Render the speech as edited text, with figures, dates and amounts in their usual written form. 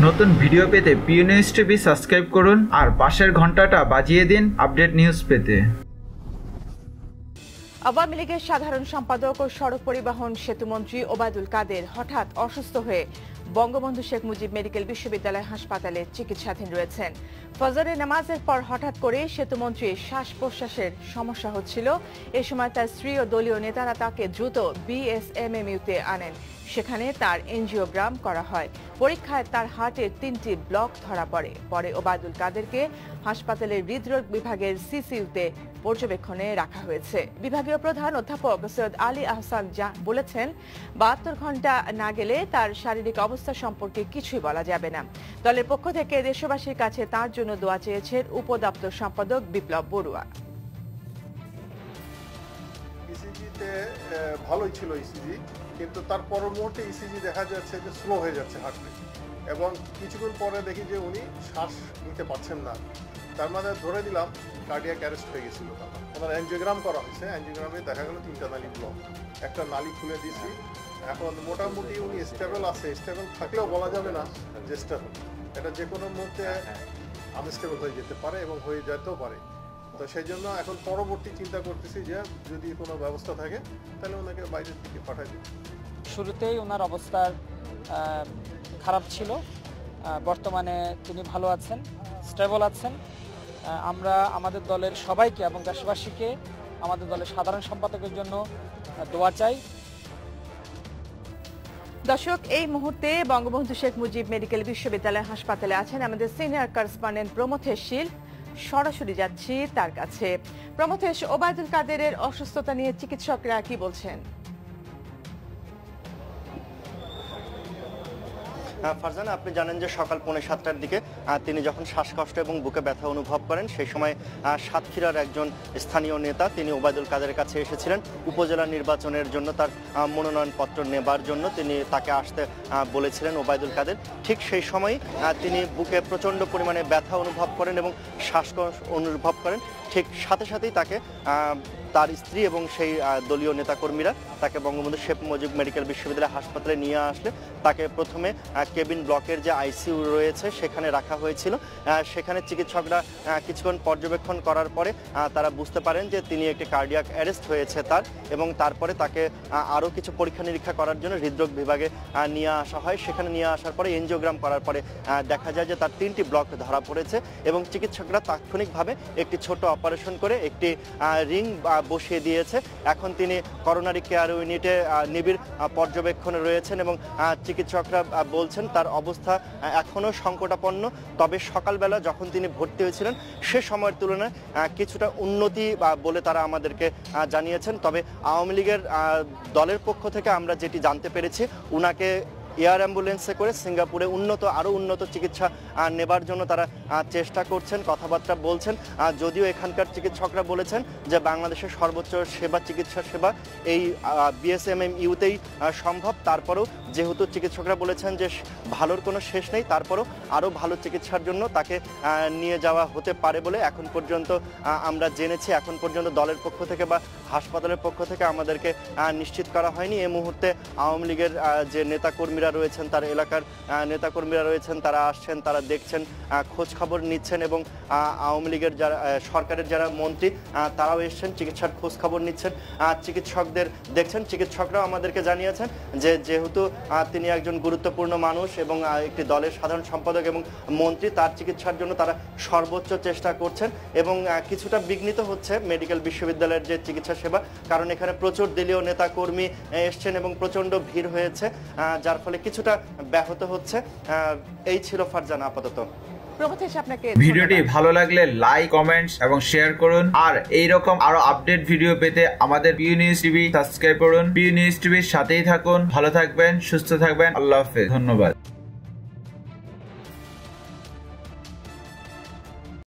নতুন ভিডিও পেতে Piu news TV subscribe করুন আর পাশের ঘন্টাটা বাজিয়ে দিন আপডেট নিউজ পেতে। আওয়ামী লীগের সাধারণ সম্পাদক ও সড়ক পরিবহন সেতুমন্ত্রী ওবায়দুল কাদের হঠাৎ অসুস্থ হয়ে বঙ্গবন্ধু শেখ মুজিব মেডিকেল বিশ্ববিদ্যালয় হাসপাতালে চিকিৎসাধীন রয়েছেন। ফজরের নামাজের পর হঠাৎ করে সেতুমন্ত্রী শ্বাস প্রশ্বাসের সমস্যা হচ্ছিল। এ সময় তার স্ত্রী ও দলীয় নেতারা তাকে দ্রুত বিএসএমএমইউতে আনেন। সেখানে তার এনজিওগ্রাম করা হয়। পরীক্ষায় তার হার্টের 3টি ব্লক ধরা পড়ে। পরে ওবায়দুল কাদেরকে হাসপাতালের হৃদরোগ বিভাগের সিসিইউতে পর্যবেক্ষণে রাখা হয়েছে। বিভাগীয় প্রধান অধ্যাপক সৈয়দ আলী আহসান বলেছেন, 72 ঘন্টা না গেলে তার শারীরিক অবস্থা সম্পর্কে কিছুই বলা যাবে না। দলের পক্ষ থেকে দেশবাসীর কাছে তার জন্য দোয়া চেয়েছেন উপদপ্তর সম্পাদক বিপ্লব বড়ুয়া। ইসিজিতে ভালোই ছিল ইসিজি, কিন্তু তার পর মুহূর্তে ইসিজি দেখা যাচ্ছে যে স্লো হয়ে যাচ্ছে হার্টবিট, এবং কিছুক্ষণ পরে দেখি যে উনি শ্বাস নিতে পারছেন না। তার মানে ধরে দিলাম কার্ডিয়াক অ্যারেস্ট হয়ে গেছিল। ওনার অ্যাঞ্জিওগ্রাম করা হয়েছে, অ্যাঞ্জিওগ্রামে দেখা গেল 3টা নালী ব্লক, একটা নালী খুলে দিয়েছি। এখন মোটামুটি উনি স্টেবল আছে। স্টেবল থাকলেও বলা যাবে না যে স্টেবল, এটা যে কোনো মুহূর্তে আনস্টেবল হয়ে যেতে পারে এবং হয়ে যেতেও পারে। তো সেই জন্য এখন পরবর্তী চিন্তা করতেছি যে যদি কোনো ব্যবস্থা থাকে তাহলে ওনাকে বাইরের দিকে পাঠাই দিই। শুরুতেই ওনার অবস্থা খারাপ ছিল, বর্তমানে তিনি ভালো আছেন, স্টেবল আছেন। আমরা আমাদের দলের সবাইকে এবং দেশবাসীকে আমাদের দলের সাধারণ সম্পাদকের জন্য দোয়া চাই। দর্শক, এই মুহূর্তে বঙ্গবন্ধু শেখ মুজিব মেডিকেল বিশ্ববিদ্যালয় হাসপাতালে আছেন আমাদের সিনিয়র করেসপন্ডেন্ট প্রমথেশ শীল। সরাসরি যাচ্ছি তার কাছে। প্রমথেশ, ওবায়দুল কাদেরের অসুস্থতা নিয়ে চিকিৎসকরা কি বলছেন? ফারজানা, আপনি জানেন যে সকাল 6:45টার দিকে তিনি যখন শ্বাসকষ্ট এবং বুকে ব্যথা অনুভব করেন, সেই সময় সাতক্ষীরার একজন স্থানীয় নেতা তিনি ওবায়দুল কাদেরের কাছে এসেছিলেন উপজেলা নির্বাচনের জন্য তার মনোনয়নপত্র নেবার জন্য। তিনি তাকে আসতে বলেছিলেন ওবায়দুল কাদের। ঠিক সেই সময় তিনি বুকে প্রচণ্ড পরিমাণে ব্যথা অনুভব করেন এবং শ্বাসকষ্ট অনুভব করেন। ঠিক সাথে সাথেই তাকে তার স্ত্রী এবং সেই দলীয় নেতাকর্মীরা তাকে বঙ্গবন্ধু শেখ মুজিব মেডিকেল বিশ্ববিদ্যালয় হাসপাতালে নিয়ে আসলে তাকে প্রথমে কেবিন ব্লকের যে আইসিইউ রয়েছে সেখানে রাখা হয়েছিল। সেখানে চিকিৎসকরা কিছুক্ষণ পর্যবেক্ষণ করার পরে তারা বুঝতে পারেন যে তিনি একটি কার্ডিয়াক অ্যারেস্ট হয়েছে তার, এবং তারপরে তাকে আরও কিছু পরীক্ষা নিরীক্ষা করার জন্য হৃদরোগ বিভাগে নিয়ে আসা হয়। সেখানে নিয়ে আসার পরে এনজিওগ্রাম করার পরে দেখা যায় যে তার 3টি ব্লক ধরা পড়েছে, এবং চিকিৎসকরা তাৎক্ষণিকভাবে একটি ছোট অপারেশন করে একটি রিং বসিয়ে দিয়েছে। এখন তিনি করোনারি কেয়ার ইউনিটে নিবিড় পর্যবেক্ষণে রয়েছেন, এবং চিকিৎসকরা বলছেন তার অবস্থা এখনও সংকটাপন্ন। তবে সকালবেলা যখন তিনি ভর্তি হয়েছিলেন সে সময়ের তুলনায় কিছুটা উন্নতি বলে তারা আমাদেরকে জানিয়েছেন। তবে আওয়ামী লীগের দলের পক্ষ থেকে আমরা যেটি জানতে পেরেছি, উনাকে এয়ার অ্যাম্বুলেন্সে করে সিঙ্গাপুরে আরও উন্নত চিকিৎসা নেবার জন্য তারা চেষ্টা করছেন, কথাবার্তা বলছেন। যদিও এখানকার চিকিৎসকরা বলেছেন যে বাংলাদেশের সর্বোচ্চ চিকিৎসা সেবা এই বিএসএমএমইউতেই সম্ভব। তারপরেও যেহেতু চিকিৎসকরা বলেছেন যে ভালোর কোনো শেষ নেই, তারপরও আরও ভালো চিকিৎসার জন্য তাকে নিয়ে যাওয়া হতে পারে বলে এখন পর্যন্ত আমরা জেনেছি। এখন পর্যন্ত দলের পক্ষ থেকে বা হাসপাতালের পক্ষ থেকে আমাদেরকে নিশ্চিত করা হয়নি। এই মুহূর্তে আওয়ামী লীগের যে নেতাকর্মীরা রয়েছেন, তার এলাকার নেতাকর্মীরা রয়েছেন, তারা আসছেন, তারা দেখছেন, খোঁজ খবর নিচ্ছেন, এবং আওয়ামী লীগের যারা সরকারের যারা মন্ত্রী তারাও এসছেন, চিকিৎসার খোঁজ খবর নিচ্ছেন, চিকিৎসকদের দেখছেন। চিকিৎসকরাও আমাদেরকে জানিয়েছেন যে যেহেতু তিনি একজন গুরুত্বপূর্ণ মানুষ এবং একটি দলের সাধারণ সম্পাদক এবং মন্ত্রী, তার চিকিৎসার জন্য তারা সর্বোচ্চ চেষ্টা করছেন, এবং কিছুটা বিঘ্নিত হচ্ছে মেডিকেল বিশ্ববিদ্যালয়ের যে চিকিৎসা সেবা, কারণ এখানে প্রচুর দলীয় নেতাকর্মী এসছেন এবং প্রচণ্ড ভিড় হয়েছে, যার ফলে কিছুটা ব্যাহত হচ্ছে। এই ছিল ফারজানা আপাতত। ভিডিওটি ভালো লাগলে লাইক, কমেন্টস এবং শেয়ার করুন, আর এইরকম আরো আপডেট ভিডিও পেতে আমাদের পিউ নিউজ টিভি সাবস্ক্রাইব করুন। পিউ নিউজ টিভির সাথেই থাকুন। ভালো থাকবেন, সুস্থ থাকবেন। আল্লাহ হাফেজ, ধন্যবাদ।